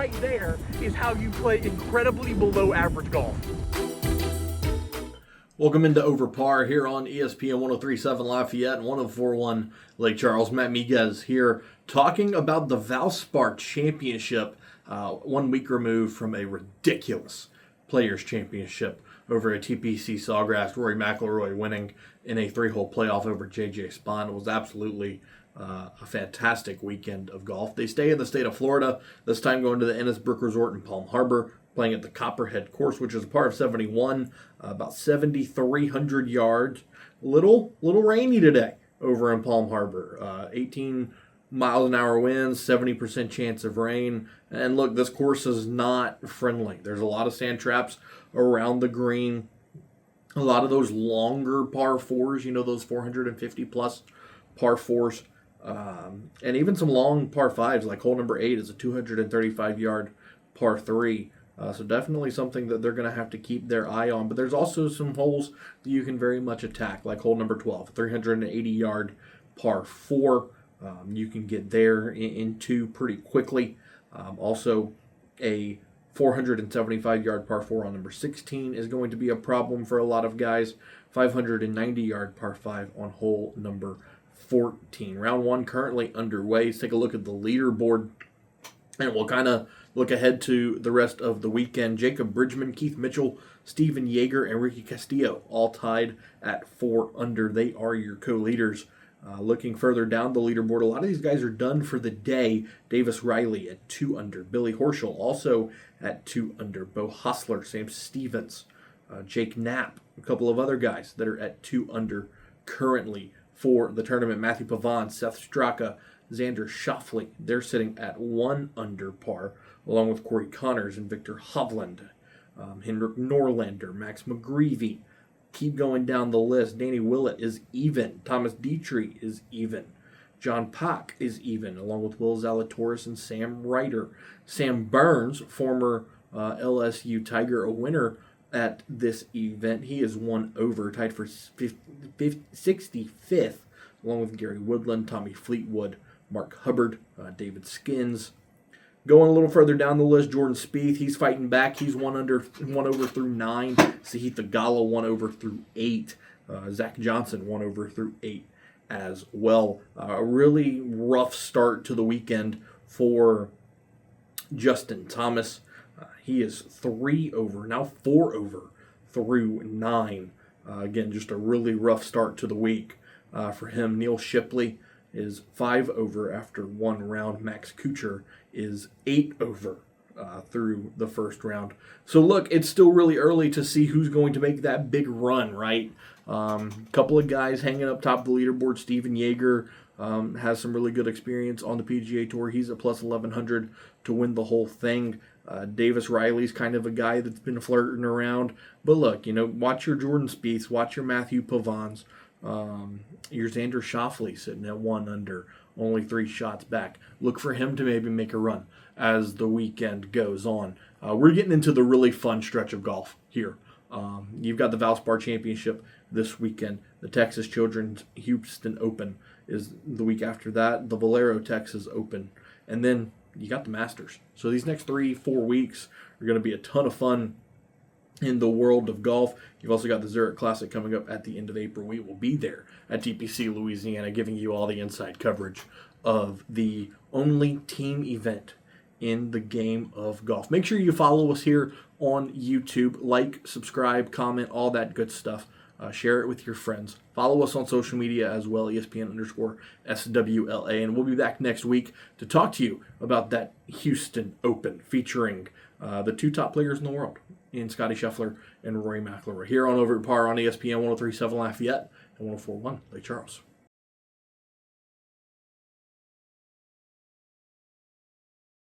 right there is how you play incredibly below average golf. Welcome into Over Par here on ESPN 103.7 Lafayette and 104.1 Lake Charles. Matt Miguez here talking about the Valspar Championship, 1 week removed from a ridiculous Players' Championship over at TPC Sawgrass. Rory McIlroy winning in a 3-hole playoff over J.J. Spahn. It was absolutely a fantastic weekend of golf. They stay in the state of Florida, this time going to the Innisbrook Resort in Palm Harbor, playing at the Copperhead course, which is a par of 71, about 7,300 yards. Little rainy today over in Palm Harbor. 18 miles an hour winds, 70% chance of rain. And look, this course is not friendly. There's a lot of sand traps around the green. A lot of those longer par fours, those 450 plus par fours. And even some long par fives, like hole number 8 is a 235 yard par 3. So definitely something that they're going to have to keep their eye on. But there's also some holes that you can very much attack, like hole number 12, 380 yard par 4. You can get there into pretty quickly. Also, a 475 yard par 4 on number 16 is going to be a problem for a lot of guys. 590 yard par 5 on hole number 14. Round 1 currently underway. Let's take a look at the leaderboard, and we'll kind of look ahead to the rest of the weekend. Jacob Bridgman, Keith Mitchell, Steven Yeager, and Ricky Castillo all tied at 4 under. They are your co-leaders. Looking further down the leaderboard, a lot of these guys are done for the day. Davis Riley at 2 under. Billy Horschel also at 2 under. Bo Hostler, Sam Stevens, Jake Knapp, a couple of other guys that are at 2 under currently for the tournament. Matthew Pavon, Seth Straka, Xander Schauffele, they're sitting at 1 under par, along with Corey Connors and Victor Hovland, Henrik Norlander, Max McGreevy. Keep going down the list. Danny Willett is even. Thomas Dietrich is even. John Pak is even, along with Will Zalatoris and Sam Ryder. Sam Burns, former LSU Tiger, a winner at this event. He is 1 over, tied for 65th, along with Gary Woodland, Tommy Fleetwood, Mark Hubbard, David Skins. Going a little further down the list, Jordan Spieth, he's fighting back. He's 1 over through 9. Sahith Theegala 1 over through 8. Zach Johnson 1 over through 8 as well. A really rough start to the weekend for Justin Thomas. He is 3 over, now 4 over through 9. Again, just a really rough start to the week for him. Neil Shipley is 5 over after 1 round. Max Kuchar is 8 over through the first round. So look, it's still really early to see who's going to make that big run, right? Couple of guys hanging up top of the leaderboard. Steven Yeager has some really good experience on the PGA Tour. He's at plus 1,100 to win the whole thing. Davis Riley's kind of a guy that's been flirting around. But look, watch your Jordan Spieths, watch your Matthew Pavons. Your Xander Schauffele sitting at 1 under, only 3 shots back. Look for him to maybe make a run as the weekend goes on. We're getting into the really fun stretch of golf here. You've got the Valspar Championship this weekend. The Texas Children's Houston Open is the week after that. The Valero Texas Open. And then you got the Masters. So these next 3-4 weeks are going to be a ton of fun in the world of golf. You've also got the Zurich Classic coming up at the end of April. We will be there at TPC Louisiana, giving you all the inside coverage of the only team event in the game of golf. Make sure you follow us here on YouTube. Like, subscribe, comment, all that good stuff. Share it with your friends. Follow us on social media as well, ESPN_SWLA. And we'll be back next week to talk to you about that Houston Open featuring the 2 top players in the world, in Scotty Scheffler and Rory McIlroy, here on Over Par on ESPN 103.7 Lafayette and 104.1 Lake Charles.